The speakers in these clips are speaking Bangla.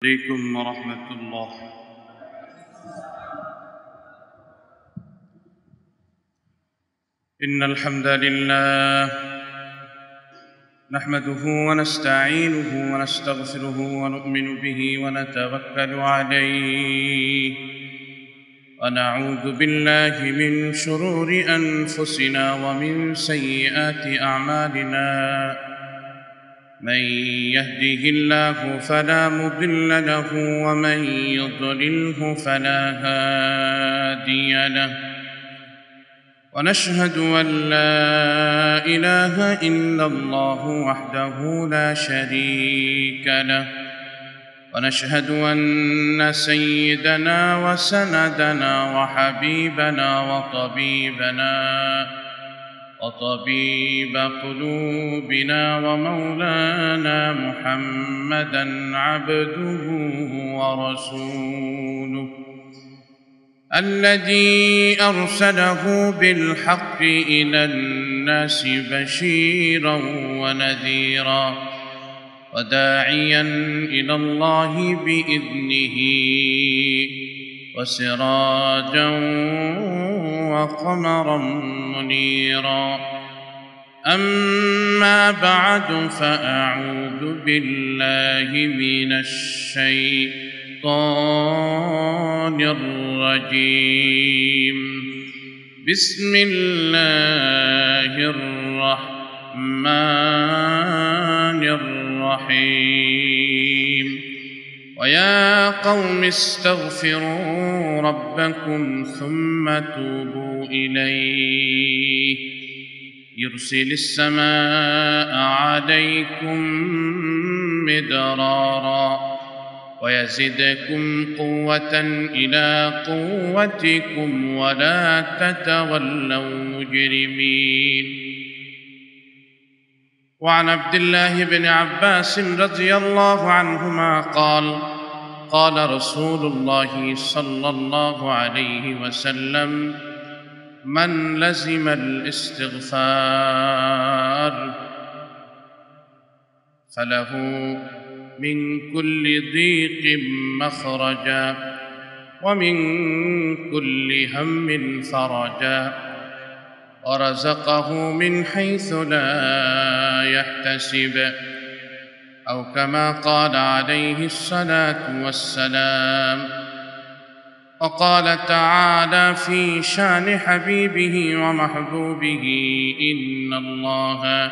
عليكم ورحمة الله. إن الحمد لله نحمده ونستعينه ونستغفره ونؤمن به ونتوكل عليه ونعوذ بالله من شرور أنفسنا ومن سيئات أعمالنا. من يهده الله فلا مضل له ومن يضلله فلا هادي له، ونشهد أن لا إله إلا الله وحده لا شريك له، ونشهد أن سيدنا وسندنا وحبيبنا وطبيب قلوبنا ومولانا محمدًا عبده ورسوله الذي أرسله بالحق إلى الناس بشيرًا ونذيرًا وداعيًا إلى الله بإذنه وسراجًا وقمرًا منيرًا. أما بعد، فأعوذ بالله من الشيطان الرجيم. بسم الله الرحمن الرحيم. ويا قوم استغفروا ربكم ثم توبوا إليه يرسل السماء عليكم مدرارا ويزدكم قوة إلى قوتكم ولا تتولوا مجرمين. وعن عبد الله بن عباس رضي الله عنهما قال: قال رسول الله صلى الله عليه وسلم: من لزم الاستغفار فله من كل ضيق مخرجا ومن كل هم فرجا ورزقه من حيث لا يحتسب، أو كما قال عليه الصلاة والسلام. وقال تعالى في شان حبيبه ومحبوبه: إن الله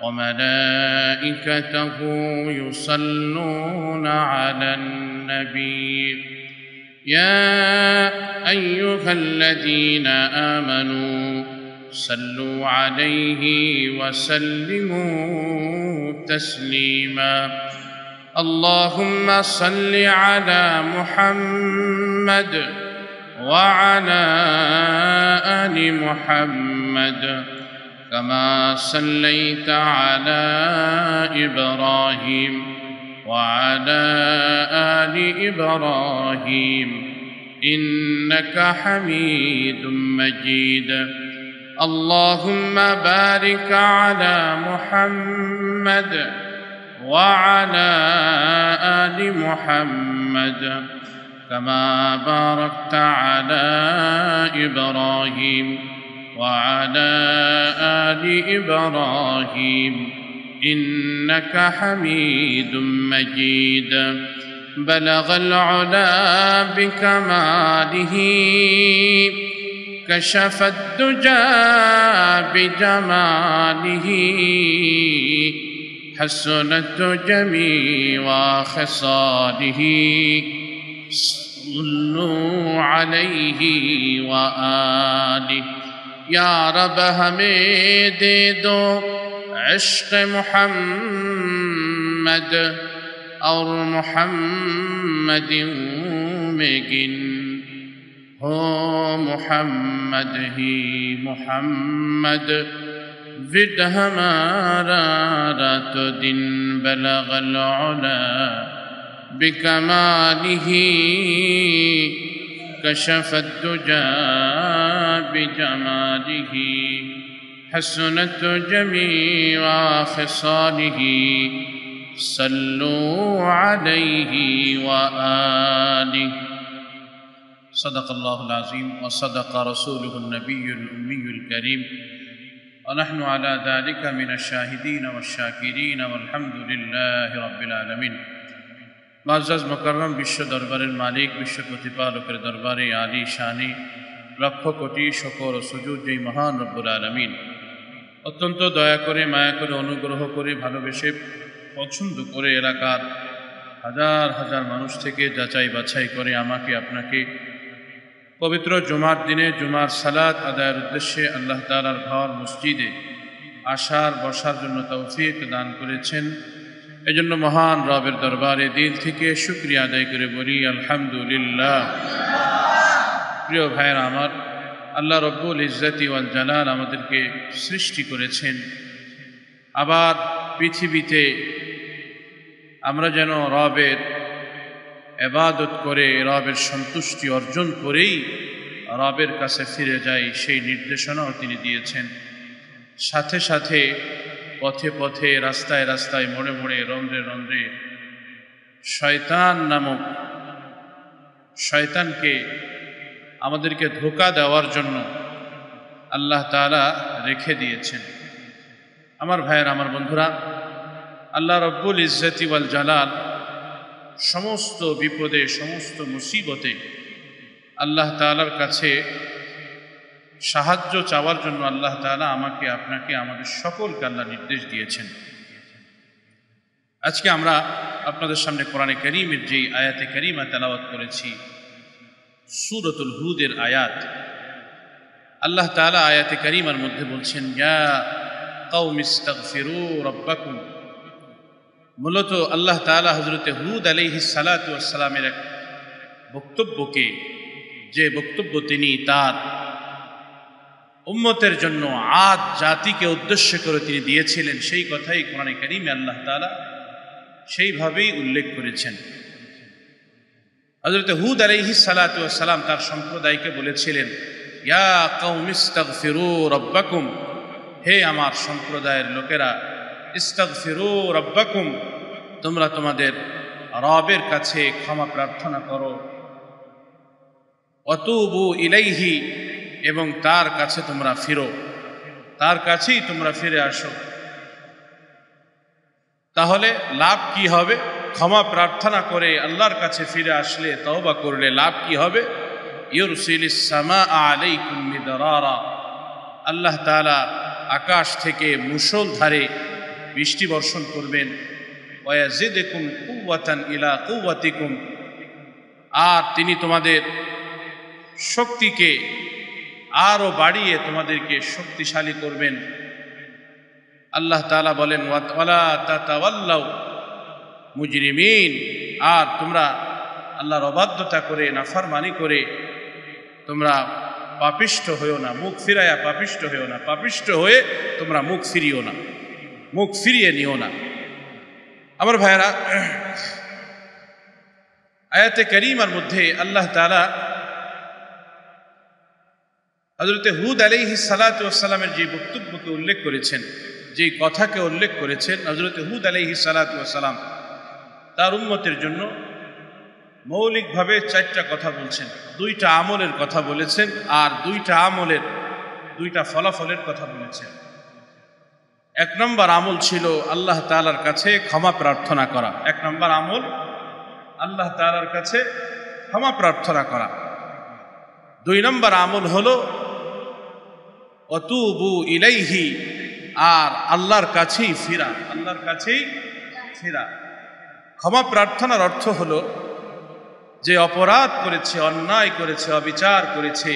وملائكته يصلون على النبي يا أيها الذين آمنوا صلوا عليه وسلموا تسليما. اللهم صل على محمد وعلى آل محمد كما صليت على إبراهيم وعلى آل إبراهيم إنك حميد مجيد. اللهم بارك على محمد وعلى آل محمد كما باركت على إبراهيم وعلى آل إبراهيم إنك حميد مجيد. بلغ العلا بكماله كشف الدجى بجماله حسنت جميع خصاله. صلوا عليه وآله. یا رب ہمیں دے دو عشق محمد اور محمد میں گن ہو محمد ہی محمد ود ہمارا رات دن. بلغ العلا بکمالہ كشف الدجى بجماله حسنت جميع خصاله. صلوا عليه وآله صدق الله العظيم وصدق رسوله النبي الأمي الكريم ونحن على ذلك من الشاهدين والشاكرين والحمد لله رب العالمين معزز مکرم বিশ্ব দরবারের মালিক বিশ্ব প্রতিপালকের দরবারে আলী শানি লক্ষ কোটি শকর ও সুজুদ যেই মহান রব্বুল আলামিন অত্যন্ত দয়া করে মায়া করে অনুগ্রহ করে ভালোবেসে পছন্দ করে এলাকার হাজার হাজার মানুষ থেকে যাচাই বাছাই করে আমাকে আপনাকে পবিত্র জুমার দিনে জুমার সালাত আদায়ের উদ্দেশ্যে আল্লাহ তাআলার ঘর মসজিদে আসার বসার জন্য তৌফিক দান করেছেন। এজন্য মহান রবের দরবারে দিল থেকে শুকরিয়া আদায় করে বলি আলহামদুলিল্লাহ। প্রিয় ভাইয়েরা আমার, আল্লাহ রব্বুল ইজ্জতি ওয়াল জালাল আমাদেরকে সৃষ্টি করেছেন, আবার পৃথিবীতে আমরা যেন রবের ইবাদত করে রবের সন্তুষ্টি অর্জন করেই রবের কাছে ফিরে যাই, সেই নির্দেশনাও তিনি দিয়েছেন। সাথে সাথে পথে পথে রাস্তায় রাস্তায় মোড়ে মোড়ে রন্ধ্রে রন্ধ্রে শয়তান নামক শয়তানকে আমাদেরকে ধোঁকা দেওয়ার জন্য আল্লাহ তাআলা রেখে দিয়েছেন। আমার ভাইয়ের, আমার বন্ধুরা, আল্লাহ রব্বুল ইজ্জতি ওয়াল জালাল সমস্ত বিপদে সমস্ত মুসিবতে আল্লাহ তাআলার কাছে সাহায্য চাওয়ার জন্য আল্লাহ তাআলা আমাকে আপনাকে আমাদের সকলকে আল্লাহ নির্দেশ দিয়েছেন। আজকে আমরা আপনাদের সামনে কোরআনে কারীমের যে আয়াতে কারীমা তেলাওয়াত করেছি, সূরাতুল হুদের আয়াত। আল্লাহ তাআলা আয়াতে কারীমার মধ্যে বলছেন, ইয়া কওমি ইস্তাগফিরু রাব্বাকুম। মূলত আল্লাহ তাআলা হযরতে হুদ আলাইহিস সালাতু ওয়াস সালামের এক বক্তব্যকে, যে বক্তব্য তিনি তার উম্মতের জন্য আদ জাতিকে উদ্দেশ্য করে তিনি দিয়েছিলেন, সেই কথাই কোরআনে কারীমে আল্লাহ তাআলা সেইভাবেই উল্লেখ করেছেন। হযরত হুদ আলাইহিস সালাতু ওয়াস সালাম তার সম্প্রদায়কে বলেছিলেন, ইয়া কওমি ইস্তাগফিরু রাব্বাকুম, হে আমার সম্প্রদায়ের লোকেরা, ইস্তাগফিরু রাব্বাকুম, তোমরা তোমাদের রবের কাছে ক্ষমা প্রার্থনা করো, ওয়াতুবু ইলাইহি, এবং তার কাছে তোমরা ফিরো, তার কাছেই তোমরা ফিরে আসো। তাহলে লাভ কি হবে? ক্ষমা প্রার্থনা করে আল্লাহর কাছে ফিরে আসলে, তওবা করলে লাভ কি হবে? ইউরসিলিস সামাআ আলাইকুম মিদরারা, আল্লাহ তাআলা আকাশ থেকে মুষলধারে বৃষ্টি বর্ষণ করবেন। ওয়ায়াজিদুকুম কুওয়াতান ইলা কুওয়াতিকুম, আর তিনি তোমাদের শক্তিকে আরো বাড়িয়ে তোমাদেরকে শক্তিশালী করবেন। আল্লাহ তাআলা বলেন, ওয়ালা তাতাওয়াল্লাউ মুজরিমিন, আর তোমরা আল্লাহর অবাধ্যতা করে নাফরমানি করে তোমরা পাপিষ্ঠ হয়েও না, মুখ ফিরাইয়া পাপিষ্ঠ হয়েও না, পাপিষ্ঠ হয়ে তোমরা মুখ ফিরিও না, মুখ ফিরিয়ে নিও না। আমার ভাইয়েরা, আয়াতে কারীমার মধ্যে আল্লাহ তাআলা হযরত হুদ আলাইহিস সালাতু ওয়াস সালামের যে বক্তব্যকে উল্লেখ করেছেন, যে কথাকে উল্লেখ করেছেন, হযরত হুদ আলাইহিস সালাতু ওয়াস সালাম তার উম্মতের জন্য মৌলিকভাবে চারটা কথা বলছেন। দুইটা আমলের কথা বলেছেন, আর দুইটা আমলের দুইটা ফলাফলের কথা বলেছেন। এক নম্বর আমল ছিল আল্লাহ তাআলার কাছে ক্ষমা প্রার্থনা করা। এক নম্বর আমল আল্লাহ তাআলার কাছে ক্ষমা প্রার্থনা করা। দুই নম্বর আমল হলো ওয়াতুবু ইলাইহি, আর আল্লাহর কাছেই ফিরা, আল্লাহর কাছেই ফিরা। ক্ষমা প্রার্থনার অর্থ হলো যে অপরাধ করেছে, অন্যায় করেছে, অবিচার করেছে,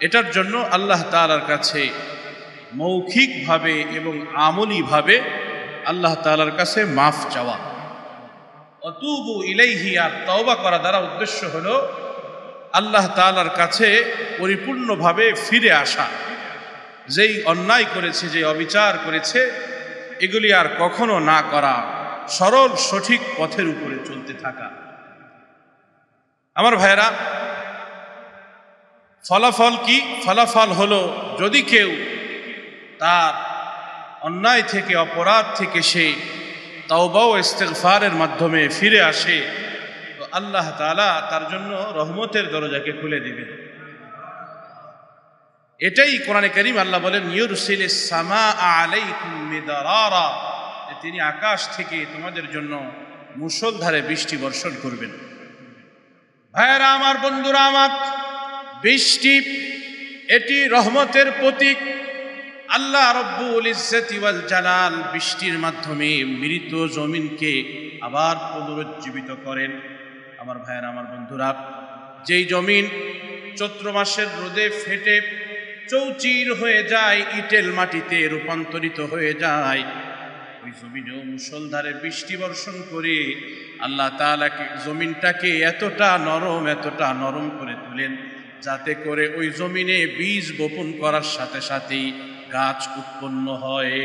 এটার জন্য আল্লাহ তাআলার কাছে মৌখিকভাবে এবং আমলীভাবে আল্লাহ তাআলার কাছে মাফ চাওয়া। ওয়াতুবু ইলাইহি, আর তওবা করা দ্বারা উদ্দেশ্য হলো আল্লাহ তাআলার কাছে পরিপূর্ণভাবে ফিরে আসা। যেই অন্যায় করেছে, যে অবিচার করেছে, এগুলি আর কখনো না করা, সরল সঠিক পথের উপরে চলতে থাকা। আমার ভাইরা, ফলাফল কি? ফলাফল হলো যদি কেউ তার অন্যায় থেকে, অপরাধ থেকে সে তাওবা ও ইস্তেগফারের মাধ্যমে ফিরে আসে, তো আল্লাহ তাআলা তার জন্য রহমতের দরজাকে খুলে দিবেন। এটাই কোরআনে কারীম আল্লাহ বলেন, ইউরসিলিস সামাআ আলাইকুম মিদরারা, তিনি আকাশ থেকে তোমাদের জন্য মুষলধারে বৃষ্টি বর্ষণ করবেন। ভাইয়েরা আমার, বন্ধুরা আমার, বৃষ্টি এটি রহমতের প্রতীক। আল্লাহ রব্বুল ইজ্জতি ওয়াল জালাল বৃষ্টির মাধ্যমে মৃত জমিনকে আবার পুনরুজ্জীবিত করেন। আমার ভাইয়েরা আমার, বন্ধুরা, যেই জমিন চৈত্র মাসের রোদে ফেটে চৌচির হয়ে যায়, ইটেল মাটিতে রূপান্তরিত হয়ে যায়, ওই জমিনেও মুষলধারে বৃষ্টি বর্ষণ করে আল্লাহ তাআলা জমিনটাকে এতটা নরম করে তোলেন, যাতে করে ওই জমিনে বীজ বপন করার সাথে সাথেই গাছ উৎপন্ন হয়।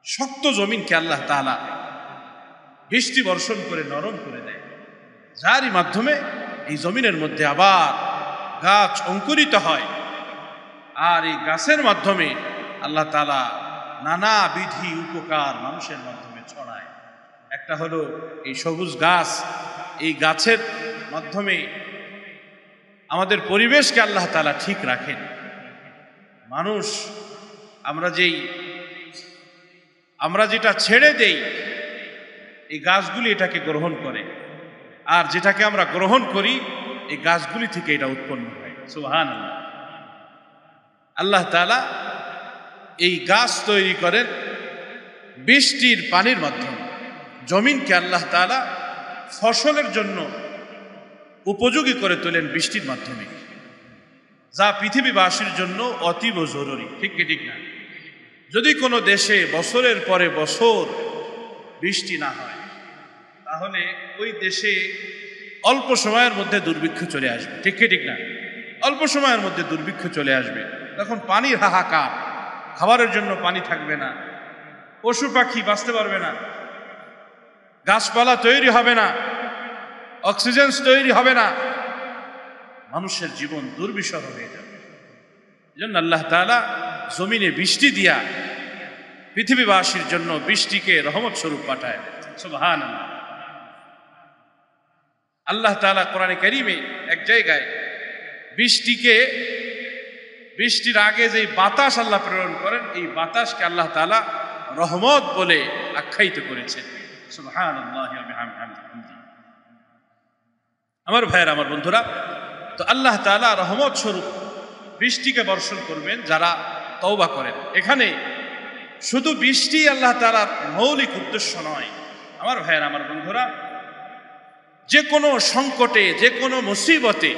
শক্ত জমিনকে আল্লাহ তাআলা বৃষ্টি বর্ষণ করে নরম করে দেয়, যারই মাধ্যমে এই জমিনের মধ্যে আবার গাছ অঙ্কুরিত হয়। আর এই গাছের মাধ্যমে আল্লাহ তাআলা নানা বিধি উপকার মানুষের মাধ্যমে ছড়ায়। একটা হলো এই সবুজ গাছ, এই গাছের মাধ্যমে আমাদের পরিবেশকে আল্লাহ তাআলা ঠিক রাখেন। মানুষ আমরা যেটা ছেড়ে দেই, এই গাছগুলি এটাকে গ্রহণ করে, আর যেটাকে আমরা গ্রহণ করি এই গাছগুলি থেকে এটা উৎপন্ন হয়। সুবহানাল্লাহ। আল্লাহ তাআলা এই গাছ তৈরি করেন বৃষ্টির পানির মাধ্যমে। জমিনকে আল্লাহ তাআলা ফসলের জন্য উপযোগী করে তোলেন বৃষ্টির মাধ্যমে, যা পৃথিবীবাসীর জন্য অতীব জরুরি। ঠিক কি ঠিক না? যদি কোনো দেশে বছরের পরে বছর বৃষ্টি না হয়, তাহলে ওই দেশে অল্প সময়ের মধ্যে দুর্ভিক্ষ চলে আসবে। ঠিক কি ঠিক না? অল্প সময়ের মধ্যে দুর্ভিক্ষ চলে আসবে, তখন পানির হাহাকার, খাবারের জন্য পানি থাকবে না, পশু পাখি বাঁচতে পারবে না, গাছপালা তৈরি হবে না, অক্সিজেন তৈরি হবে না, মানুষের জীবন দুর্বিষহ হয়ে যাবে। এজন্য আল্লাহ তাআলা জমিনে বৃষ্টি দিয়া পৃথিবীবাসীর জন্য বৃষ্টিকে রহমত স্বরূপ পাঠায়। সুবহানাল্লাহ। আল্লাহ তাআলা কোরআনে কারীমে এক জায়গায় বৃষ্টির আগে যে বাতাস আল্লাহ প্রেরণ করেন, এই বাতাসকে আল্লাহ তাআলা রহমত বলে আখ্যায়িত করেছেন। সুবহানাল্লাহি ওয়া বিহামদিহি। আমার ভাইয়েরা, আমার বন্ধুরা, তো আল্লাহ তাআলা রহমত স্বরূপ বৃষ্টিকে বর্ষণ করবেন যারা তওবা করেন। এখানে শুধু বৃষ্টি আল্লাহ তাআলার মৌলিক উদ্দেশ্য নয়। আমার ভাইয়েরা, আমার বন্ধুরা, যে কোনো সংকটে, যে কোনো মুসিবতে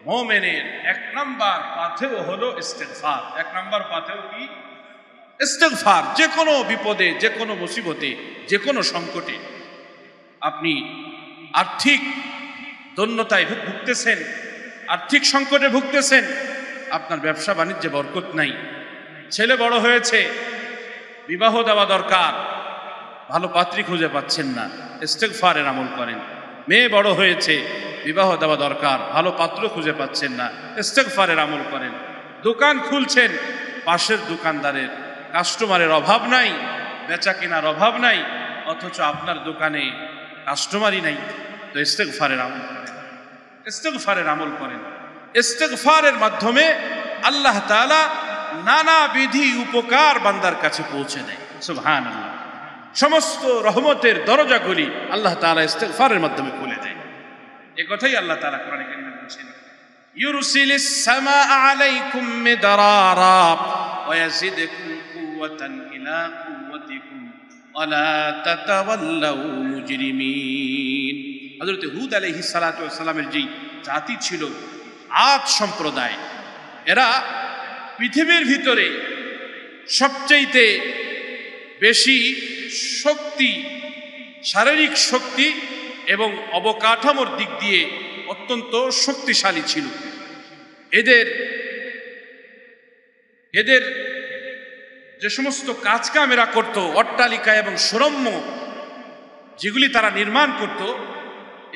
মুমিনের এক নাম্বার পাথেয় হলো ইস্তেগফার। এক নাম্বার পাথেয় কি? ইস্তেগফার। যে কোনো বিপদে, যে কোনো মুসিবতে, যে কোনো সংকটে, আপনি আর্থিক দৈন্যতায় ভুগতেছেন, আর্থিক সংকটে ভুগতেছেন, আপনার ব্যবসা বাণিজ্যে বরকত নাই, ছেলে বড় হয়েছে, বিবাহ দেওয়া দরকার, ভালো পাত্রী খুঁজে পাচ্ছেন না, ইস্তেগফারের আমল করেন। মেয়ে বড় হয়েছে, বিবাহ দেওয়া দরকার, ভালো পাত্র খুঁজে পাচ্ছেন না, ইস্তেগফারের আমল করেন। দোকান খুলছেন, পাশের দোকানদারের কাস্টমারের অভাব নাই, বেচা কেনার অভাব নাই, অথচ আপনার দোকানে কাস্টমারই নাই, তো ইস্তেগফারের আমল করেন, ইস্তেগফারের আমল করেন। ইস্তেগফারের মাধ্যমে আল্লাহ তাআলা নানা বিধি উপকার বান্দার কাছে পৌঁছে দেয়। সুবহানাল্লাহ। সমস্ত রহমতের দরজাগুলি আল্লাহ তাআলা ইস্তেগফারের মাধ্যমে খুলে দেয়। এই কথাই আল্লাহ তাআলা কোরআনে কারীমে বলেছেন, ইউরসিলিস সামাআ আলাইকুম মিদরারা ওয়া ইয়াজিদকুম কুওয়াতান ইলা কুওয়াতিকুম ওয়া লা তাতাওয়াল্লাউ মুজরিমিন। হযরত হুদ আলাইহিস সালাতু ওয়াস সালামের যেই জাতি ছিল, আদ সম্প্রদায়, এরা পৃথিবীর ভিতরে সবচেয়ে বেশি শক্তি, শারীরিক শক্তি এবং অবকাঠামোর দিক দিয়ে অত্যন্ত শক্তিশালী ছিল। এদের যে সমস্ত কাজকাম এরা করত, অট্টালিকা এবং সুরম্য যেগুলি তারা নির্মাণ করত,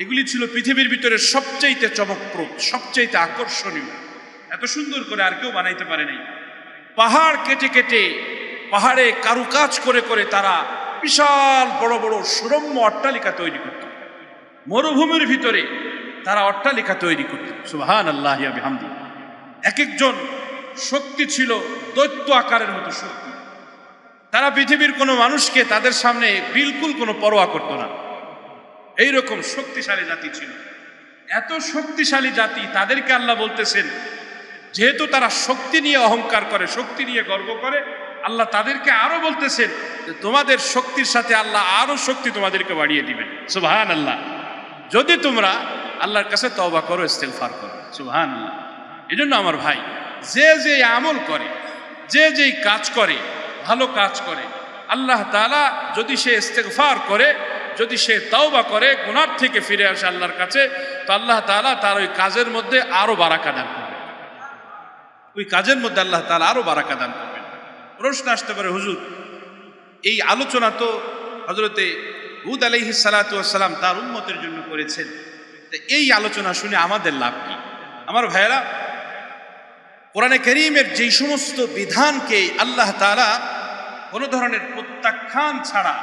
এগুলি ছিল পৃথিবীর ভিতরে সবচাইতে চমকপ্রদ, সবচাইতে আকর্ষণীয়। এত সুন্দর করে আর কেউ বানাইতে পারে নাই। পাহাড় কেটে কেটে পাহাড়ে কারুকাজ করে করে তারা বিশাল বড় বড় সুরম্য অট্টালিকা তৈরি করত। মরুভূমির ভিতরে তারা অট্টালিকা তৈরি করত। সুবহানাল্লাহি ওয়া বিহামদিহি। এক একজন শক্তি ছিল দৈত্য আকারের মতো শক্তি। তারা পৃথিবীর কোনো মানুষকে তাদের সামনে বিলকুল কোনো পরোয়া করত না। এইরকম শক্তিশালী জাতি ছিল। এত শক্তিশালী জাতি, তাদেরকে আল্লাহ বলতেছেন, যেহেতু তারা শক্তি নিয়ে অহংকার করে, শক্তি নিয়ে গর্ব করে, আল্লাহ তাদেরকে আরো বলতেছেন যে তোমাদের শক্তির সাথে আল্লাহ আরো শক্তি তোমাদেরকে বাড়িয়ে দিবেন। সুবহানাল্লাহ। যদি তোমরা আল্লাহর কাছে তওবা করো, ইস্তিগফার করো। সুবহানাল্লাহ। এজন্য আমার ভাই, যে যে আমল করে, যে যেই কাজ করে, ভালো কাজ করে, আল্লাহ তাআলা যদি সে ইস্তিগফার করে, যদি সে তওবা করে, গুনাহ থেকে ফিরে আসে আল্লাহর কাছে, তো আল্লাহ তাআলা তার ওই কাজের মধ্যে আরো বারাকা দান করবেন। ওই কাজের মধ্যে আল্লাহ তাআলা আরো বারাকা দান করবেন। প্রশ্ন আসতে পারে, হুজুর এই আলোচনা তো হযরতে হুদ আলাইহিস সালাতু ওয়াস সালাম তার উম্মতের জন্য করেছেন, এই আলোচনা শুনে আমাদের লাভ কি? আমার ভাইয়েরা, কোরআনে কারীমের যেই সমস্ত বিধানকে আল্লাহ তাআলা কোনো ধরনের প্রত্যাখ্যান ছাড়া,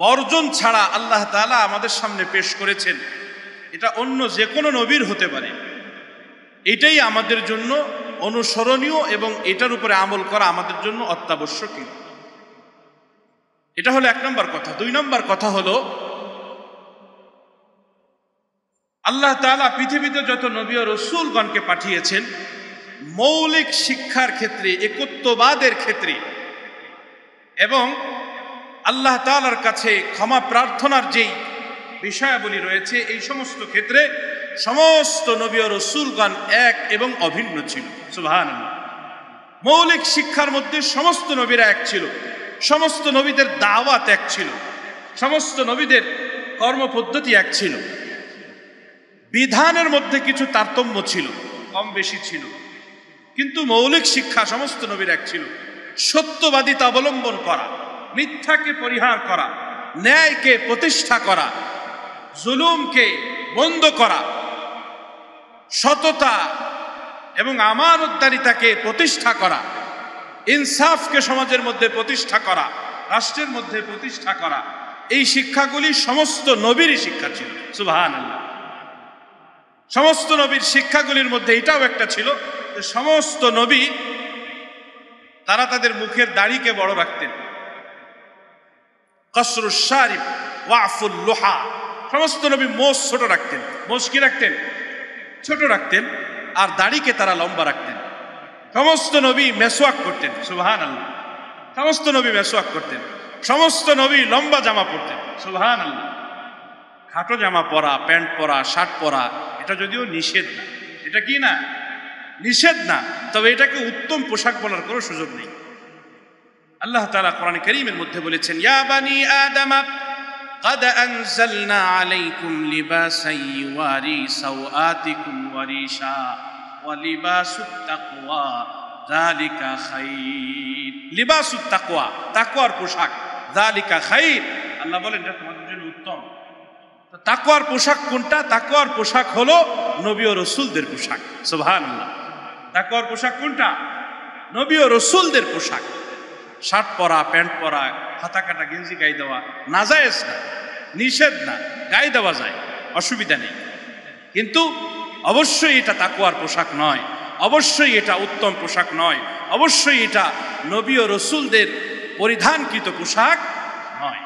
বর্জন ছাড়া আল্লাহ তাআলা আমাদের সামনে পেশ করেছেন, এটা অন্য যে কোনো নবীর হতে পারে। এটাই আমাদের জন্য অনুসরণীয় এবং এটার উপরে আমল করা আমাদের জন্য অত্যাবশ্যকীয়। এটা হলো এক নম্বর কথা। দুই নম্বর কথা হলো, আল্লাহ তাআলা পৃথিবীতে যত নবী ও রাসূলগণকে পাঠিয়েছেন, মৌলিক শিক্ষার ক্ষেত্রে, একত্ববাদের ক্ষেত্রে এবং আল্লাহ তাআলার কাছে ক্ষমা প্রার্থনার যেই বিষয়াবলী রয়েছে, এই সমস্ত ক্ষেত্রে সমস্ত নবী ও রাসূলগণ এক এবং অভিন্ন ছিল। সুবহানাল্লাহ। মৌলিক শিক্ষার মধ্যে সমস্ত নবীরা এক ছিল, সমস্ত নবীদের দাওয়াত এক ছিল, সমস্ত নবীদের কর্মপদ্ধতি এক ছিল। বিধানের মধ্যে কিছু তারতম্য ছিল, কম বেশি ছিল, কিন্তু মৌলিক শিক্ষা সমস্ত নবীর এক ছিল। সত্যবাদিতা অবলম্বন করা, মিথ্যাকে পরিহার করা, ন্যায়কে প্রতিষ্ঠা করা, জুলুমকে বন্ধ করা, সততা এবং আমানতদারিতাকে প্রতিষ্ঠা করা, ইনসাফকে সমাজের মধ্যে প্রতিষ্ঠা করা, রাষ্ট্রের মধ্যে প্রতিষ্ঠা করা, এই শিক্ষাগুলি সমস্ত নবীরই শিক্ষা ছিল। সুবহানাল্লাহ। সমস্ত নবীর শিক্ষাগুলির মধ্যে এটাও একটা ছিল যে সমস্ত নবী তারা তাদের মুখের দাড়িকে বড় রাখতেন। কসরুশ শারিব ওয়াফুল লুহা, সমস্ত নবী মোষ ছোট রাখতেন। মোষ কি রাখতেন? ছোট রাখতেন। আর দাড়িকে তারা লম্বা রাখতেন। সমস্ত নবী মেসওয়াক করতেন। সুবহানাল্লাহ। সমস্ত নবী মেসওয়াক করতেন। সমস্ত নবী লম্বা জামা পরতেন। সুবহানাল্লাহ। খাটো জামা পরা, প্যান্ট পরা, শার্ট পরা, এটা যদিও নিষেধ না, এটা কি না? নিষেধ না, তবে এটাকে উত্তম পোশাক বলার কোনো সুযোগ নেই। আল্লাহ তাআলা কোরআনে কারীমের মধ্যে বলেছেন, ইয়া বানি আদম قد أنزلنا عليكم لباسا يواري سوآتكم وريشا ولباس التقوى ذلك خير। লিবাস তাকওয়া, তাকওয়ার পোশাক, যালিকা খাইর, আল্লাহ বলেন এটা তোমাদের জন্য উত্তম। তো তাকওয়ার পোশাক কোনটা? তাকওয়ার পোশাক হলো নবী ও রাসূলদের পোশাক। সুবহানাল্লাহ। তাকওয়ার পোশাক কোনটা? নবী ও রাসূলদের পোশাক। শার্ট পরা, প্যান্ট পরা, হাতা কাটা গেঞ্জি গায়ে দেওয়া নাজায়েজ না, নিষেধ না, গায়ে দেওয়া যায়, অসুবিধা নেই। কিন্তু অবশ্যই এটা তাকওয়ার পোশাক নয়, অবশ্যই এটা উত্তম পোশাক নয়, অবশ্যই এটা নবী ও রাসূলদের পরিধানকৃত পোশাক নয়।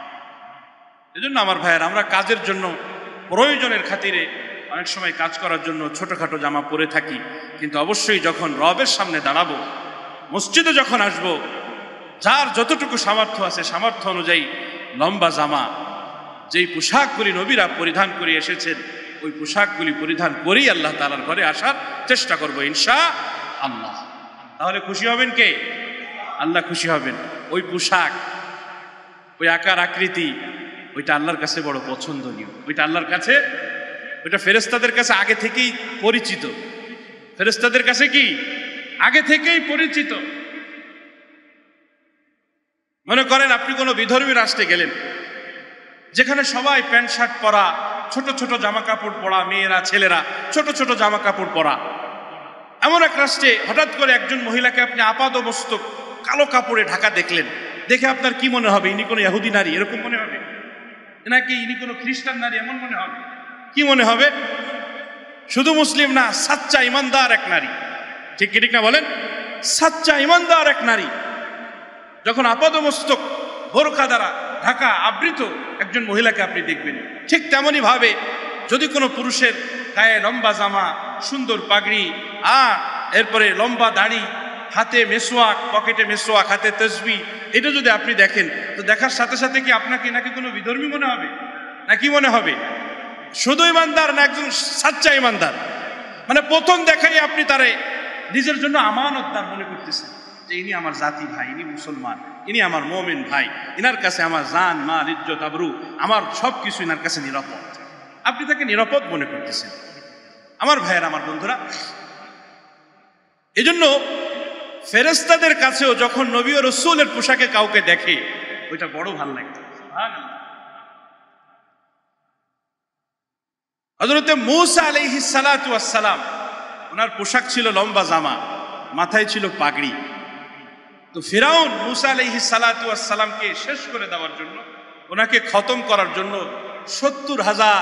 এজন্য আমার ভাইয়ের, আমরা কাজের জন্য প্রয়োজনের খাতিরে অনেক সময় কাজ করার জন্য ছোটখাটো জামা পরে থাকি, কিন্তু অবশ্যই যখন রবের সামনে দাঁড়াবো, মসজিদে যখন আসবো, যার যতটুকু সামর্থ্য আছে সামর্থ্য অনুযায়ী লম্বা জামা, যেই পোশাকগুলি নবীরা পরিধান করে এসেছেন, ওই পোশাকগুলি পরিধান করেই আল্লাহ তাআলার ঘরে আসার চেষ্টা করবো ইনশাআল্লাহ। তাহলে খুশি হবেন কে? আল্লাহ খুশি হবেন। ওই পোশাক, ওই আকার আকৃতি, ওইটা আল্লাহর কাছে বড় পছন্দনীয়। ওইটা আল্লাহর কাছে, ওইটা ফেরেশতাদের কাছে আগে থেকেই পরিচিত। ফেরেশতাদের কাছে কি আগে থেকেই পরিচিত। মনে করেন আপনি কোনো বিধর্মী রাষ্ট্রে গেলেন, যেখানে সবাই প্যান্ট শার্ট পরা, ছোট ছোট জামা কাপড় পরা, মেয়েরা ছেলেরা ছোট ছোট জামা কাপড় পরা। এমন এক রাষ্ট্রে হঠাৎ করে একজন মহিলাকে আপনি আপাদমস্তক কালো কাপড়ে ঢাকা দেখলেন, দেখে আপনার কি মনে হবে? ইনি কোনো ইহুদি নারী এরকম মনে হবে, নাকি ইনি কোনো খ্রিস্টান নারী এমন মনে হবে? কি মনে হবে? শুধু মুসলিম না, সাচ্চা ইমানদার এক নারী। ঠিক কি ঠিক না বলেন? সাচ্চা ইমানদার এক নারী যখন আপাদমস্তক বোরখা দ্বারা ঢাকা আবৃত একজন মহিলাকে আপনি দেখবেন, ঠিক তেমনই ভাবে যদি কোনো পুরুষের গায়ে লম্বা জামা, সুন্দর পাগড়ি, এরপরে লম্বা দাড়ি, হাতে মেসোয়াক, পকেটে মেসোয়াক, হাতে তসবিহ, এটা যদি আপনি দেখেন, তো দেখার সাথে সাথে কি আপনাকে নাকি কোনো বিধর্মী মনে হবে? নাকি মনে হবে শুধু ইমানদার, না একজন সাচ্চা ইমানদার? মানে প্রথম দেখাই আপনি তারে নিজের জন্য আমানতদার মনে করতেছেন, যে ইনি আমার জাতি ভাই, ইনি মুসলমান, ইনি আমার মুমিন ভাই, ইনার কাছে আমার জান, মাল, ইজ্জত, আবরু, আমার সব কিছু ইনার কাছে নিরাপদ। আপনি তাকে নিরাপদ মনে করতেছেন। আমার ভাইয়ের, আমার বন্ধুরা, এজন্য ফেরেশতাদের কাছেও যখন নবী ও রাসূলের পোশাকে কাউকে দেখে, ওইটা বড় ভালো লাগে। হযরতে মূসা আলাইহিস সালাতু ওয়াস সালাম, ওনার পোশাক ছিল লম্বা জামা, মাথায় ছিল পাগড়ি। তো ফিরাউন মূসা আলাইহিস সালাতু ওয়াস সালামকে শেষ করে দেওয়ার জন্য, ওনাকে খতম করার জন্য ৭০,০০০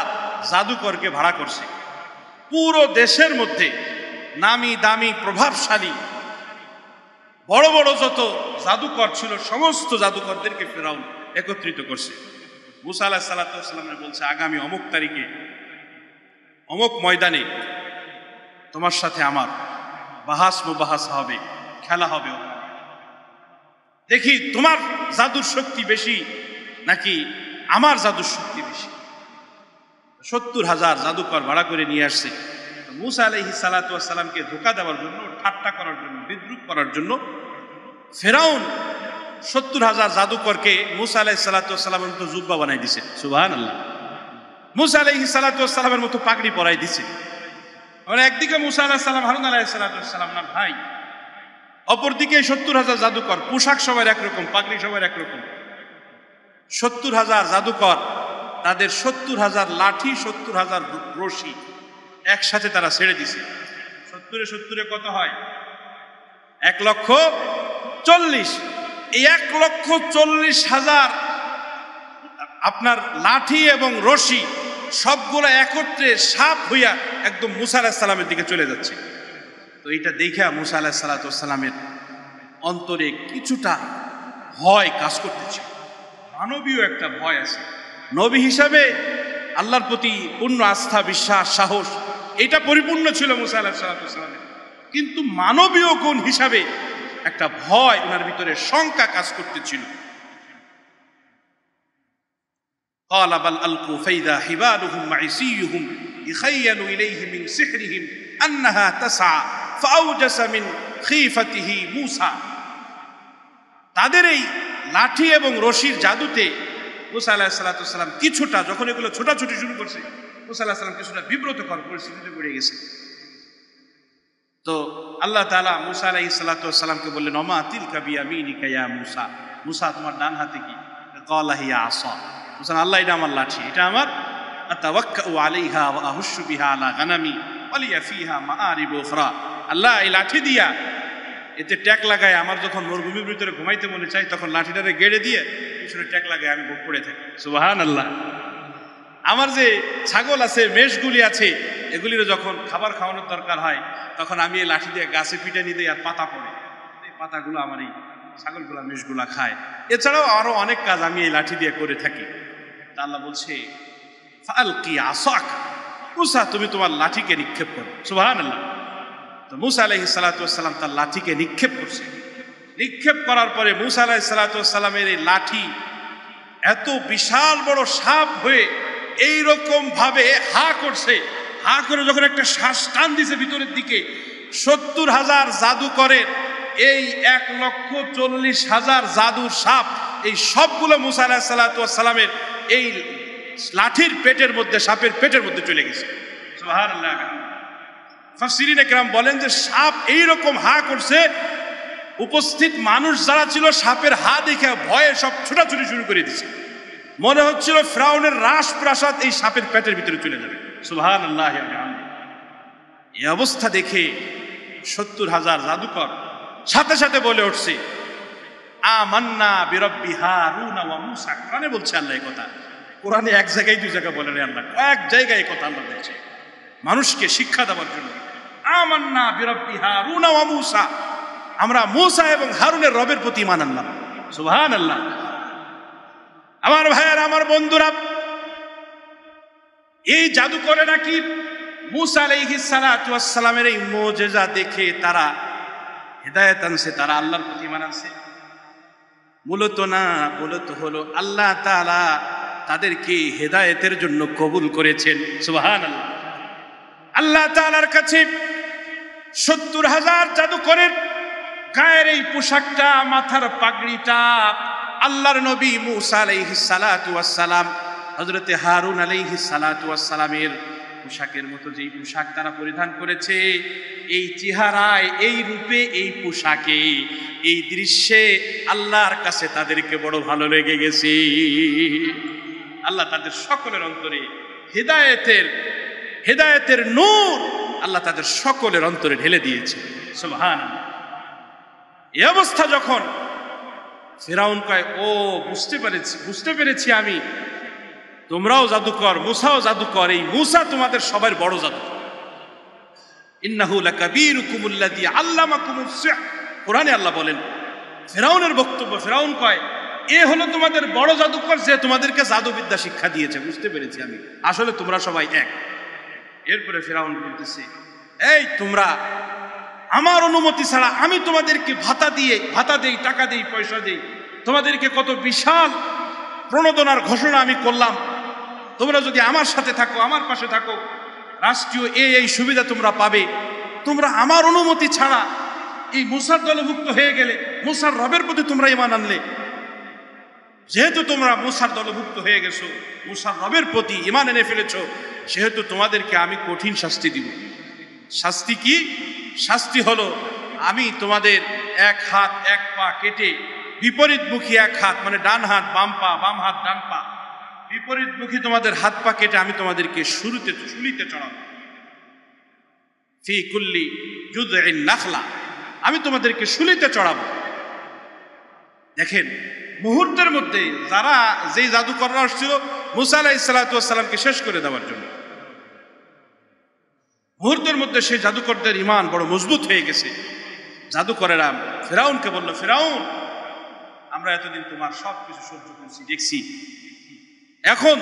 জাদুকরকে ভাড়া করছে। পুরো দেশের মধ্যে নামি দামি প্রভাবশালী বড় বড় যত জাদুকর ছিল, সমস্ত জাদুকরদেরকে ফিরাউন একত্রিত করছে। মূসা আলাইহিস সালাতু ওয়াস সালামের বলছে, আগামী অমুক তারিখে অমুক ময়দানে তোমার সাথে আমার বাহাস মুবাহাস হবে, খেলা হবে। দেখি তোমার জাদুর শক্তি বেশি নাকি আমার জাদুর শক্তি বেশি। ৭০,০০০ জাদুকর ভাড়া করে নিয়ে আসছে। মূসা আলাইহিস সালাতু ওয়াস সালামকে ধোঁকা দেওয়ার জন্য, ঠাট্টা করার জন্য, বিদ্রুপ করার জন্য ফিরাউন ৭০,০০০ জাদুকরকে মূসা আলাইহিস সালাতু ওয়াস সালামের মতো জুব্বা বানাই দিছে। সুবহানাল্লাহ। মূসা আলাইহিস সালাতু ওয়াস সালামের মতো পাগড়ি পরাই দিছে। মানে একদিকে মূসা আলাইহিস সালাম, হারুন আলাইহিস সালাতু ওয়াস সালাম না ভাই, অপরদিকে ৭০,০০০ জাদুকর, পোশাক সবার একরকম, পাগড়ি সবার একরকম। ৭০,০০০ জাদুকর, তাদের ৭০,০০০ লাঠি, ৭০,০০০ রশি একসাথে তারা ছেড়ে দিছে। ৭০-এ কত হয়? ১,৪০,০০০। এই ১,৪০,০০০ আপনার লাঠি এবং রশি সবগুলো একত্রে সাপ হইয়া একদম মূসা আলাইহিস সালামের দিকে চলে যাচ্ছে। তো এইটা দেখা মূসা আলাইহিস সালাতু ওয়াস সালামের অন্তরে কিছুটা ভয় কাজ করতেছে, মানবীয় একটা ভয় আছে। নবী হিসাবে আল্লাহর প্রতি পূর্ণ আস্থা, বিশ্বাস, সাহস এটা পরিপূর্ণ ছিল মূসা আলাইহিস সালাতু ওয়াস সালামের, কিন্তু মানবীয় গুণ হিসাবে একটা ভয় ওনার ভিতরে, শঙ্কা কাজ করতেছিল। قال بل ألقوا فإذا حبالهم وعصيهم يخيل إليه من سحرهم أنها تسعى فأوجس من خيفته موسى। তাদের এই লাঠি এবং রশির জাদুতে মূসা আলাইহিস সালাতু ওয়াস সালাম কিছুটা, যখন এগুলো ছোটাছুটি শুরু করছে, মূসা আলাইহিস সালাম কিছুটা বিব্রতকর পরিস্থিতিতে পড়ে গেছে। তো আল্লাহ তাআলা মূসা আলাইহিস সালাতু ওয়াস সালামকে বললেন, ওমা তিলকা বিয়ামিনিকা ইয়া মূসা, মূসা তোমার ডান হাতে কি? ক্বালা হিয়া আসা। বলছেন, আল্লাহ এটা আমার লাঠি, এটা আমার। আতাওয়াক্কাউ আলাইহা ওয়া আহুশু বিহা আলা গানামি ওয়া লিয়া ফিহা মাআরিব উখরা। আল্লাহ এই লাঠি দিয়া এতে ট্যাক লাগায়, আমার যখন মরুভূমির ভিতরে ঘুমাইতে মনে চাই, তখন লাঠিটারে গেড়ে দিয়ে পিছনে ট্যাক লাগায় আমি ভোগ করে থাকি। সুবহানাল্লাহ। আমার যে ছাগল আছে, মেষগুলি আছে, এগুলির যখন খাবার খাওয়ানোর দরকার হয়, তখন আমি এই লাঠি দিয়ে গাছে পিটে নিয়ে দিই, আর পাতা পড়ে, এই পাতাগুলো আমার এই ছাগলগুলা, মেষগুলা খায়। এছাড়াও আরো অনেক কাজ আমি এই লাঠি দিয়ে করে থাকি। তা আল্লাহ বলছে, ফালকি আসাক, মূসা তুমি তোমার লাঠিকে নিক্ষেপ করো। সুবহানাল্লাহ। তো মূসা আলাইহিস সালাতু ওয়াস সালাম তার লাঠিকে নিক্ষেপ করছে। নিক্ষেপ করার পরে মূসা আলাইহিস সালাতু ওয়াস সালামের এই লাঠি এত বিশাল বড় সাপ হয়ে এইরকম ভাবে হা করছে। হা করে যখন একটা শ্বাস টান দিছে ভিতরের দিকে, ৭০,০০০ জাদুকরের এই ১,৪০,০০০ জাদুর সাপ, এই সবগুলো মূসা আলাইহিস সালাতু ওয়াস সালামের এই লাঠির পেটের মধ্যে, সাপের পেটের মধ্যে চলে গেছে। সুবহানাল্লাহ। মুফাসসিরিনে কেরাম বলেন যে সাপ এইরকম হা করছে, উপস্থিত মানুষ যারা ছিল সাপের হা দেখে ভয়ে সব ছোটাছুটি শুরু করে দিছে। মনে হচ্ছিল ফিরাউনের রাজপ্রাসাদ এই সাপের পেটের ভিতরে চলে যাবে। সুবহানাল্লাহ। এই অবস্থা দেখে ৭০,০০০ জাদুকর সাথে সাথে বলে উঠছে, আমান্না বিরব্বি হারুন ওয়া মূসা। কোরআনে বলছে আল্লাহ এই কথা। কোরআনে এক জায়গায় দুই জায়গায় বলেন আল্লাহ, এক জায়গায় এই কথা আল্লাহ বলছে মানুষকে শিক্ষা দেওয়ার জন্য। আমান্না বিরব্বি হারুন ওয়া মূসা, আমরা মূসা এবং হারুনের রবের প্রতি ঈমান আনলাম। সুবহানাল্লাহ। আমার ভাইয়েরা, আমার বন্ধুরা, এই জাদু করে নাকি মূসা আলাইহিস সালাতু ওয়াস সালামের এই মুজিজা দেখে তারা হিদায়াত আনছে, তারা আল্লাহর প্রতি ঈমান আনছে? মূলত না, মূলত হলো আল্লাহ তাআলা তাদেরকে হেদায়েতের জন্য কবুল করেছেন। সুবহানাল্লাহ। আল্লাহ তাআলার কাছে ৭০,০০০ জাদুকরের গায়ের এই পোশাকটা, মাথার পাগড়িটা আল্লাহর নবী মূসা আলাইহিস সালাতু ওয়াস সালাম, হযরতে হারুন আলাইহিস সালাতু ওয়াস সালামের পোশাকের মতো যেই পোশাক তারা পরিধান করেছে, এই চেহারায়, এই রূপে, এই পোশাকে, এই দৃশ্যে আল্লাহর কাছে তাদেরকে বড় ভালো লেগে গেছে। আল্লাহ তাদের সকলের অন্তরে হেদায়েতের নূর আল্লাহ তাদের সকলের অন্তরে ঢেলে দিয়েছে। সুবহানাল্লাহ। এই অবস্থা যখন ফিরাউন কয়, ও বুঝতে পেরেছি আমি, তোমরাও জাদুকর, মূসাও জাদুকর, এই মূসা তোমাদের সবার বড় জাদুকর। ইন্নাহু লাকাবীরুকুমুল্লাযী আল্লামাকুমুস সিহর। কোরআনে আল্লাহ বলেন, ফিরাউনের বক্তব্য, ফিরাউন কয় এ হলো তোমাদের বড় জাদুকর, যে তোমাদেরকে জাদুবিদ্যা শিক্ষা দিয়েছে। বুঝতে পেরেছি আমি, আসলে তোমরা সবাই এক। এরপরে ফিরাউন বলতেছে, এই তোমরা আমার অনুমতি ছাড়া আমি তোমাদেরকে ভাতা দেই, টাকা দেই, পয়সা দেই, তোমাদেরকে কত বিশাল প্রণোদনার ঘোষণা আমি করলাম, তোমরা যদি আমার সাথে থাকো, আমার পাশে থাকো, রাষ্ট্রীয় এই সুবিধা তোমরা পাবে। তোমরা আমার অনুমতি ছাড়া এই মূসার দলভুক্ত হয়ে গেলে, মূসার রবের প্রতি তোমরা ঈমান আনলে, যেহেতু তোমরা মূসার দলভুক্ত হয়ে গেছো, মূসার রবের প্রতি ঈমান এনে ফেলেছো, সেহেতু তোমাদেরকে আমি কঠিন শাস্তি দিব। শাস্তি কি? শাস্তি হলো আমি তোমাদের এক হাত এক পা কেটে বিপরীতমুখী এক হাত, মানে ডান হাত বাম পা, বাম হাত ডান পা, বিপরীতমুখী তোমাদের হাত পা কেটে আমি তোমাদেরকে শুলিতে চড়াবো। ফি কুল্লি জুযইন নাখলা, আমি তোমাদেরকে শুলিতে চড়াবো। দেখেন, মুহূর্তের মধ্যে যারা যেই জাদুকররা আসছিল মূসা আলাইহিস সালাতু ওয়াস সালামকে শেষ করে দেওয়ার জন্য, মুহূর্তের মধ্যে সেই জাদুকরদের ঈমান বড় মজবুত হয়ে গেছে। জাদুকরেরা ফিরাউনকে বলল, ফিরাউন, আমরা এতদিন তোমার সব কিছু সহ্য করছি, দেখছি, এখন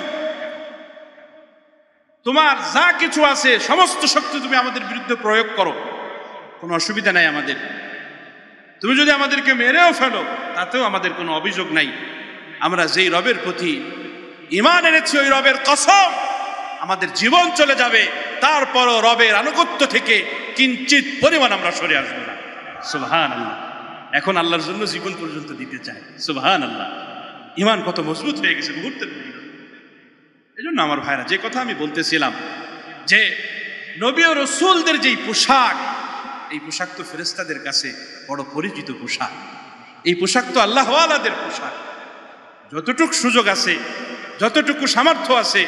তোমার যা কিছু আছে সমস্ত শক্তি তুমি আমাদের বিরুদ্ধে প্রয়োগ করো, কোনো অসুবিধা নাই আমাদের। তুমি যদি আমাদেরকে মেরেও ফেলো তাতেও আমাদের কোনো অভিযোগ নাই। আমরা যেই রবের প্রতি ঈমান এনেছি ওই রবের কসম, আমাদের জীবন চলে যাবে, তারপরও রবের আনুগত্য থেকে কিঞ্চিত পরিমাণ আমরা সরে আসবো না। সুবহানাল্লাহ। এখন আল্লাহর জন্য জীবন পর্যন্ত দিতে চায়। সুবহানাল্লাহ। ঈমান কত মজবুত হয়ে গেছে মুহূর্তের মধ্যে। এই জন্য আমার ভাইরা, যে কথা আমি বলতেছিলাম যে নবী ও রাসূলদের যেই পোশাক, এই পোশাক তো ফেরেশতাদের কাছে বড় পরিচিত পোশাক। এই পোশাক তো আল্লাহওয়ালাদের পোশাক। যতটুকু সুযোগ আছে, যতটুকু সামর্থ্য আছে,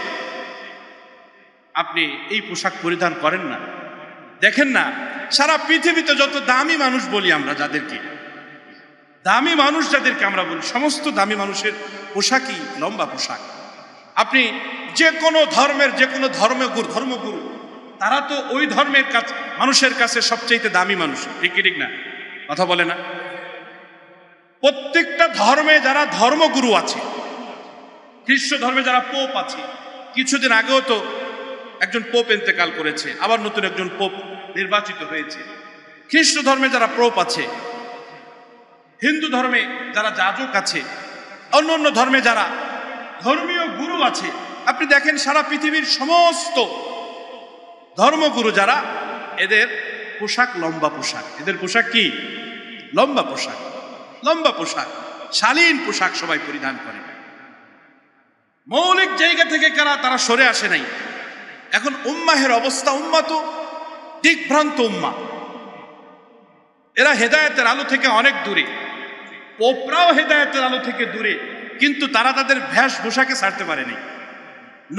আপনি এই পোশাক পরিধান করেন না? দেখেন না, সারা পৃথিবীতে যত দামি মানুষ বলি আমরা, যাদেরকে দামি মানুষ যাদেরকে আমরা বলি, সমস্ত দামি মানুষের পোশাকই লম্বা পোশাক। আপনি যে কোনো ধর্মের, যে কোনো ধর্মগুরু, তারা তো ওই ধর্মের মানুষের কাছে সবচেয়ে দামি মানুষ। ঠিক কি ঠিক না? কথা বলে না? প্রত্যেকটা ধর্মে যারা ধর্মগুরু আছে, খ্রিস্ট ধর্মে যারা পোপ আছে, কিছুদিন আগেও তো একজন পোপ ইন্তেকাল করেছে, আবার নতুন একজন পোপ নির্বাচিত হয়েছে। খ্রিস্ট ধর্মে যারা পোপ আছে, হিন্দু ধর্মে যারা যাজক আছে, অন্য অন্য ধর্মে যারা ধর্মীয় গুরু আছে, আপনি দেখেন সারা পৃথিবীর সমস্ত ধর্মগুরু যারা, এদের পোশাক লম্বা পোশাক। এদের পোশাক কি? লম্বা পোশাক। লম্বা পোশাক, শালীন পোশাক সবাই পরিধান করে। মৌলিক জায়গা থেকে তারা সরে আসে নাই। এখন উম্মাহের অবস্থা, উম্মা তো দিকভ্রান্ত উম্মা, এরা হেদায়েতের আলো থেকে অনেক দূরে, পোপরাও হেদায়েতের আলো থেকে দূরে, কিন্তু তারা তাদের বেশভূষাকে ছাড়তে পারেনি।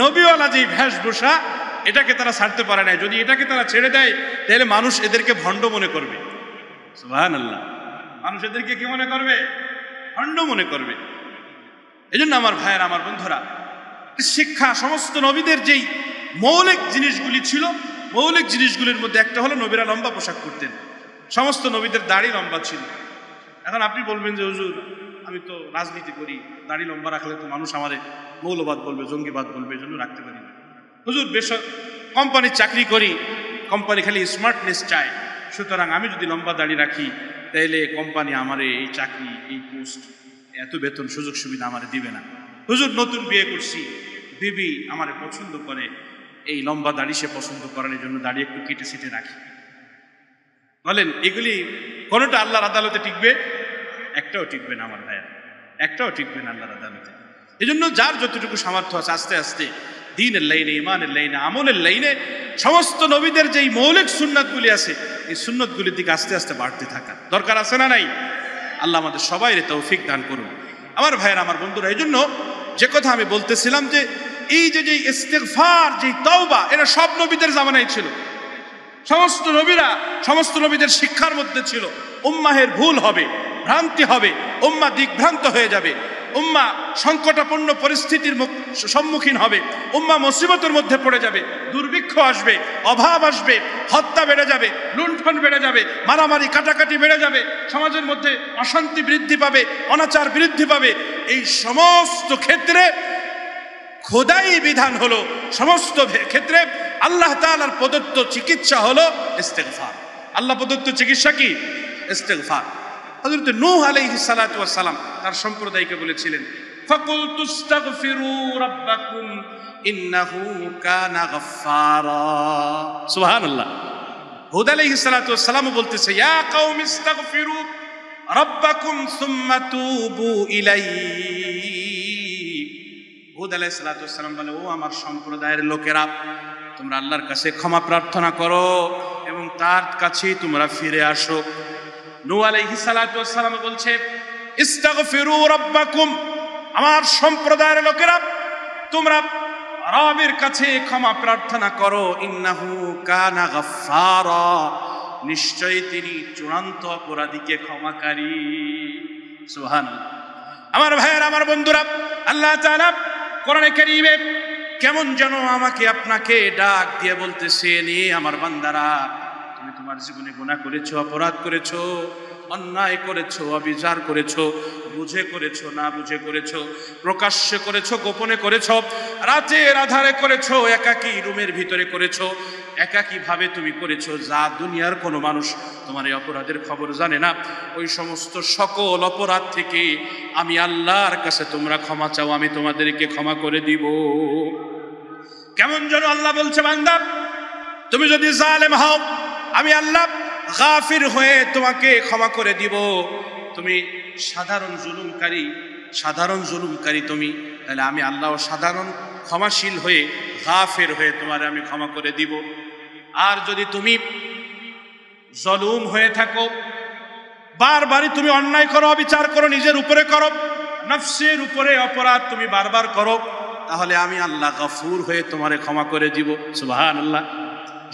নবীওয়ালা যে বেশভূষা, এটাকে তারা ছাড়তে পারে নাই। যদি এটাকে তারা ছেড়ে দেয় তাহলে মানুষ এদেরকে ভণ্ড মনে করবে। সুবহানাল্লাহ। মানুষ এদেরকে কি মনে করবে? ভণ্ড মনে করবে। এই জন্য আমার ভাইয়েরা, আমার বন্ধুরা, শিক্ষা সমস্ত নবীদের যেই মৌলিক জিনিসগুলি ছিল, মৌলিক জিনিসগুলির মধ্যে একটা হলো নবীরা লম্বা পোশাক করতেন। সমস্ত নবীদের দাড়ি লম্বা ছিল। এখন আপনি বলবেন যে হুজুর আমি তো রাজনীতি করি, দাড়ি লম্বা রাখলে তো মানুষ আমাদের মৌলবাদ বলবে, জঙ্গিবাদ বলবে, এই জন্য রাখতে পারি না। হুজুর কোম্পানির চাকরি করি, কোম্পানি খালি স্মার্টনেস চায়, সুতরাং আমি যদি লম্বা দাড়ি রাখি তাইলে কোম্পানি আমারে এই চাকরি, এই পোস্ট, এত বেতন, সুযোগ সুবিধা আমারে দিবে না। হুজুর নতুন বিয়ে করছি, বিবি আমারে পছন্দ করে, এই লম্বা দাড়ি সে পছন্দ করার জন্য দাড়ি একটু কেটে সেটে রাখি। বলেন এগুলি কোনোটা আল্লাহর আদালতে টিকবে? একটাও টিকবে না আমার ভাইয়া, একটাও টিকবে না আল্লাহর আদালতে। এই জন্য যার যতটুকু সামর্থ্য আছে আস্তে আস্তে দ্বীনের লাইনে, ইমানের লাইনে, আমলের লাইনে সমস্ত নবীদের যেই মৌলিক সুন্নাতগুলি আছে এই সুন্নাতগুলির দিকে আস্তে আস্তে বাড়তে থাকা দরকার আছে না নাই? আল্লাহ আমাদের সবাইরে তৌফিক দান করুন। আমার ভাইয়েরা, আমার বন্ধুরা, এই জন্য যে কথা আমি বলতেছিলাম যে এই যে ইস্তিগফার, যে তওবা, এটা সব নবীদের জামানায় ছিল। সমস্ত নবীরা, সমস্ত নবীদের শিক্ষার মধ্যে ছিল উম্মাহের ভুল হবে, ভ্রান্তি হবে, উম্মা দিকভ্রান্ত হয়ে যাবে, উম্মা সংকটাপন্ন পরিস্থিতির সম্মুখীন হবে, উম্মা মুসিবতের মধ্যে পড়ে যাবে, দুর্ভিক্ষ আসবে, অভাব আসবে, হত্যা বেড়ে যাবে, লুণ্ঠন বেড়ে যাবে, মারামারি কাটাকাটি বেড়ে যাবে, সমাজের মধ্যে অশান্তি বৃদ্ধি পাবে, অনাচার বৃদ্ধি পাবে। এই সমস্ত ক্ষেত্রে খোদাই বিধান হলো, সমস্ত ক্ষেত্রে আল্লাহ তাআলার প্রদত্ত চিকিৎসা হলো ইস্তিগফার। আল্লাহ প্রদত্ত চিকিৎসা কি? ইস্তিগফার। হযরত নূহ আলাইহিস সালাতু ওয়াস সালাম তার সম্প্রদায়কে বলেছিলেন, ফাকুলতু ইস্তাগফিরু রাব্বাকুম ইন্নাহু কানা গাফফারা। সুবহানাল্লাহ। হুদ আলাইহিস সালাতু ওয়াস সালাম বলতেছে, ইয়া কওমি ইস্তাগফিরু রাব্বাকুম সুম্মা তুবু ইলাইহি। হুদ আলাইহিস সালাতু ওয়াস সালাম বলে, ও আমার সম্প্রদায়ের লোকেরা, তোমরা আল্লাহর কাছে ক্ষমা প্রার্থনা করো এবং তার কাছেই তোমরা ফিরে আসো। নূহ আলাইহিস সালাতু ওয়াস সালাম বলছে, ইস্তাগফিরু রাব্বাকুম, আমার সম্প্রদায়ের লোকেরা তোমরা রবের কাছে ক্ষমা প্রার্থনা করো, ইন্নাহু কানা গাফফারা, নিশ্চয়ই তিনি চূড়ান্ত অপরাধীকে ক্ষমাকারী। সুবহানাল্লাহ। আমার ভাইয়েরা, আমার বন্ধুরা, আল্লাহ তাআলা কোরআনে কারীমে কেমন যেন আমাকে আপনাকে ডাক দিয়ে বলতেছে, নে আমার বান্দারা, তুমি তোমার জীবনে গুনাহ করেছো, অপরাধ করেছো, অন্যায় করেছো, অবিচার করেছো, বুঝে করেছো, না বুঝে করেছো, প্রকাশ্যে করেছো, গোপনে করেছো, রাতের আধারে করেছো, একাকী রুমের ভিতরে করেছো, একাকী ভাবে তুমি করেছো, যা দুনিয়ার কোনো মানুষ তোমার এই অপরাধের খবর জানে না। ওই সমস্ত সকল অপরাধ থেকে আমি আল্লাহর কাছে তোমরা ক্ষমা চাও, আমি তোমাদেরকে ক্ষমা করে দিব। কেমন যেন আল্লাহ বলছে, বান্দা তুমি যদি জালেম হও, আমি আল্লাহ গাফির হয়ে তোমাকে ক্ষমা করে দিব। তুমি সাধারণ জুলুমকারী তুমি, তাহলে আমি আল্লাহ সাধারণ ক্ষমাশীল হয়ে, গাফির হয়ে তোমার আমি ক্ষমা করে দিব। আর যদি তুমি জলুম হয়ে থাকো, বারবারই তুমি অন্যায় করো, অবিচার করো, নিজের উপরে করো, নফসের উপরে অপরাধ তুমি বারবার করো, তাহলে আমি আল্লাহ গফুর হয়ে তোমারে ক্ষমা করে দিব। সুবহানাল্লাহ।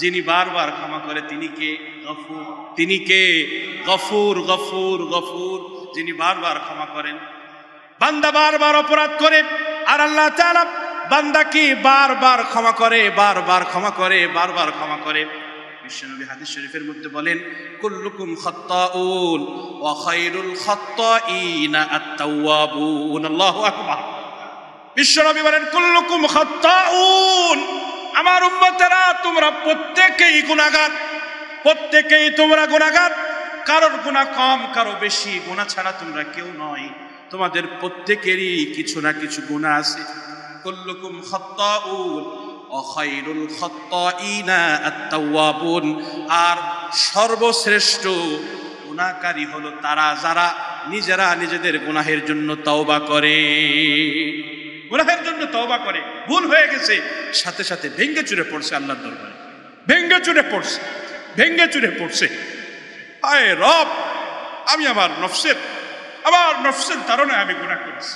যিনি বারবার ক্ষমা করে তিনি কে? গফুর। তিনি কে? গফুর, গফুর, গফুর, যিনি বারবার ক্ষমা করেন। বান্দা বারবার অপরাধ করে আর আল্লাহ তাআলা বান্দাকে বারবার ক্ষমা করে, বারবার ক্ষমা করে, বারবার ক্ষমা করে। বিশ্বনবী হাদিস শরীফের মধ্যে বলেন, কুল্লুকুম খাত্তাউন ওয়া খায়রুল খাত্তাইনা আত-তাওয়াবুন। আল্লাহু আকবার। বিশ্বনবী বলেন, কুল্লুকুম খাত্তাউন, আমার উম্মতেরা তোমরা প্রত্যেকেই গুনাহগার, প্রত্যেকেই তোমরা গুনাহগার, কারোর গুনাহ কম কারো বেশি, গুনাহ ছাড়া তোমরা কেউ নয়, তোমাদের প্রত্যেকেরই কিছু না কিছু গুনাহ আছে। কুল্লুকুম খাত্তাউন ওয়া খায়রুল খাত্তাইনা আত-তাওয়াবুন, আর সর্বশ্রেষ্ঠ গুনাহকারী হলো তারা যারা নিজেরা নিজেদের গুনাহের জন্য তওবা করে। গুনাহের জন্য তওবা করে, ভুল হয়ে গেছে, সাথে সাথে ভেঙ্গে চুরে পড়ছে আল্লাহর দরবারে, ভেঙ্গে চুরে পড়ছে, ভেঙ্গে চুরে পড়ছে। হায় রব, আমি আমার নফসের কারণে আমি গুনাহ করেছি,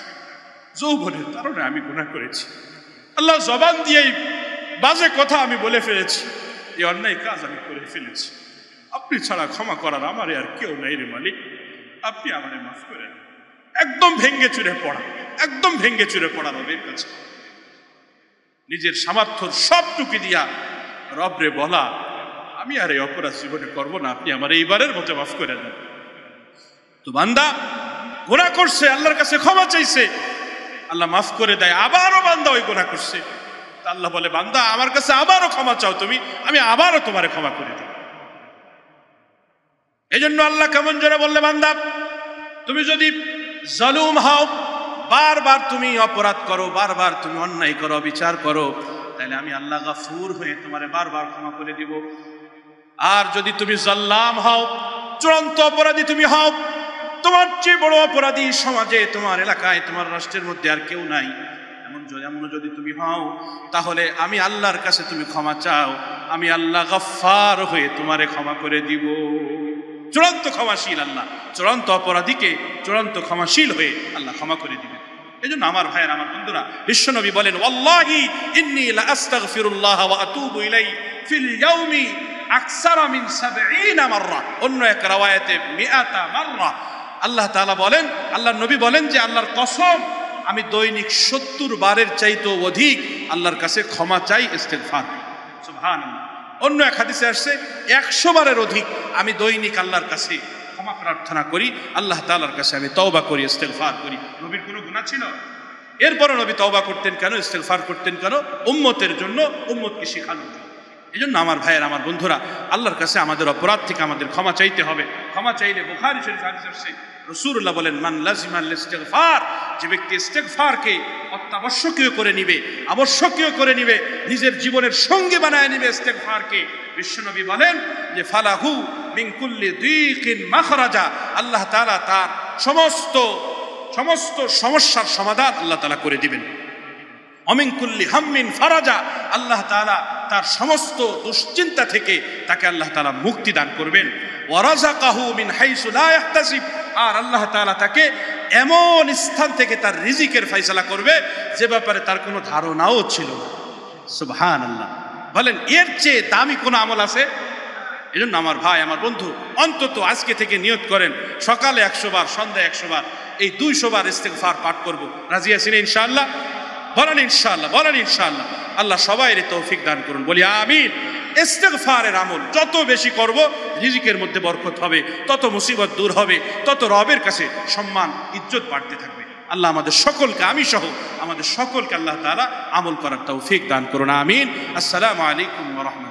যৌবনের কারণে আমি গুনাহ করেছি। আল্লাহ, জবান দিয়েই বাজে কথা আমি বলে ফেলেছি, এই অন্যায় কাজ আমি করে ফেলেছি। আপনি ছাড়া ক্ষমা করার আমারে আর কেউ নাই রে মালিক, আপনি আমারে মাফ করেন। একদম ভেঙ্গে চুরে পড়া, একদম ভেঙ্গে চুরে পড়া রবের কাছে, নিজের সামর্থ্যর সবটুকু দিয়া রবরে বলা, আমি আর এই অপরাধ জীবনে করবো না, আপনি আমার এইবারের মতো মাফ করে দেন। তো বান্দা গুনাহ করছে, আল্লাহর কাছে ক্ষমা চাইছে, আল্লাহ মাফ করে দেয়। আবারও বান্দা ওই গুনাহ করছে, আল্লাহ বলে বান্দা আমার কাছে আবারও ক্ষমা চাও তুমি, আমি আবারও তোমারে ক্ষমা করে দিই। এই জন্য আল্লাহ কেমন জোরে বললে, বান্দা তুমি যদি জালুম হও, বারবার তুমি অপরাধ করো, বারবার তুমি অন্যায় করো, বিচার করো, তাহলে আমি আল্লাহ গাফুর হয়ে তোমারে বারবার ক্ষমা করে দিব। আর যদি তুমি জাল্লাম হও, চূড়ান্ত অপরাধী তুমি হও, তোমার চেয়ে বড় অপরাধী সমাজে, তোমার এলাকায়, তোমার রাষ্ট্রের মধ্যে আর কেউ নাই, এমন যদি তুমি হও, তাহলে আমি আল্লাহর কাছে তুমি ক্ষমা চাও, আমি আল্লাহ গফফার হয়ে তোমারে ক্ষমা করে দিব। চূড়ান্ত ক্ষমাশীল আল্লাহ, চূড়ান্ত অপরাধীকে চূড়ান্ত ক্ষমাশীল হয়ে আল্লাহ ক্ষমা করে দিবেন। এই জন্য আমার ভাইয়ের, আমার বন্ধুরা, বিশ্বনবী বলেন, ওয়াল্লাহি ইন্নী লা আস্তাগফিরুল্লাহ ওয়া আতুবু ইলাইহি ফিল ইয়াউমি আকসারা মিন 70 মাররা, অন্য এক riwayate 100 মাররা। আল্লাহ তাআলা বলেন, আল্লাহর নবী বলেন যে আল্লাহর কসম, আমি দৈনিক 70 বারের চাইতে অধিক আল্লাহর কাছে ক্ষমা চাই, ইস্তেগফার। সুবহানাল্লাহ। অন্য এক হাদিসে আসছে 100 বারের অধিক আমি দৈনিক আল্লাহর কাছে ক্ষমা প্রার্থনা করি, আল্লাহ তাআলার কাছে আমি তওবা করি, ইস্তেগফার করি। নবীর কোনো গুনাহ ছিল? এরপরে নবী তওবা করতেন কেন, ইস্তেগফার করতেন কেন? উম্মতের জন্য, উম্মতকে শেখানোর জন্য। এই জন্য আমার ভাইয়ের, আমার বন্ধুরা, আল্লাহর কাছে আমাদের অপরাধ থেকে আমাদের ক্ষমা চাইতে হবে। ক্ষমা চাইলে বুখারী শরীফ হাদিস আসছে, রাসূলুল্লাহ বলেন, মান লাজিমাল ইস্তিগফার, যে ব্যক্তি ইস্তিগফারকে অত্যাবশ্যকীয় করে নিবে, আবশ্যকীয় করে নিবে, নিজের জীবনের সঙ্গী বানায় নিবে ইস্তিগফারকে, বিশ্বনবী বলেন যে ফালাহু মিন কুল্লি দীকিন মাখরাজা, আল্লাহ তাআলা তার সমস্ত সমস্যার সমাধান আল্লাহ তাআলা করে দিবেন। অমিন কুল্লি হাম্মিন ফারাজা, আল্লাহ তাআলা তার সমস্ত দুশ্চিন্তা থেকে তাকে আল্লাহ তাআলা মুক্তি দান করবেন। ওয়া রাযাকাহু মিন হাইসু লা ইয়াহতাসিব, আর আল্লাহ তাআলা তাকে এমন স্থান থেকে তার রিজিকের ফয়সালা করবে যে ব্যাপারে তার কোনো ধারণাও ছিল না। সুবহানাল্লাহ। বলেন এর চেয়ে দামি কোনো আমল আছে? এই জন্য আমার ভাই, আমার বন্ধু, অন্তত আজকে থেকে নিয়ত করেন, সকালে 100 বার, সন্ধ্যায় 100 বার, এই 200 বার ইস্তেগফার পাঠ করব। রাজি আছেন ইনশাআল্লাহ? বলেন ইনশাআল্লাহ, বলেন ইনশাআল্লাহ। আল্লাহ সবাইরে তৌফিক দান করুন, বলি আমিন। ইস্তেগফারের আমল যত বেশি করব, রিজিকের মধ্যে বরকত হবে, তত মুসিবত দূর হবে, তত রবের কাছে সম্মান, ইজ্জত বাড়তে থাকবে। আল্লাহ আমাদের সকলকে, আমি সহ আমাদের সকলকে আল্লাহ তাআলা আমল করার তৌফিক দান করুন, আমিন। আসসালামু আলাইকুম ওয়া রাহমাতুল্লাহ।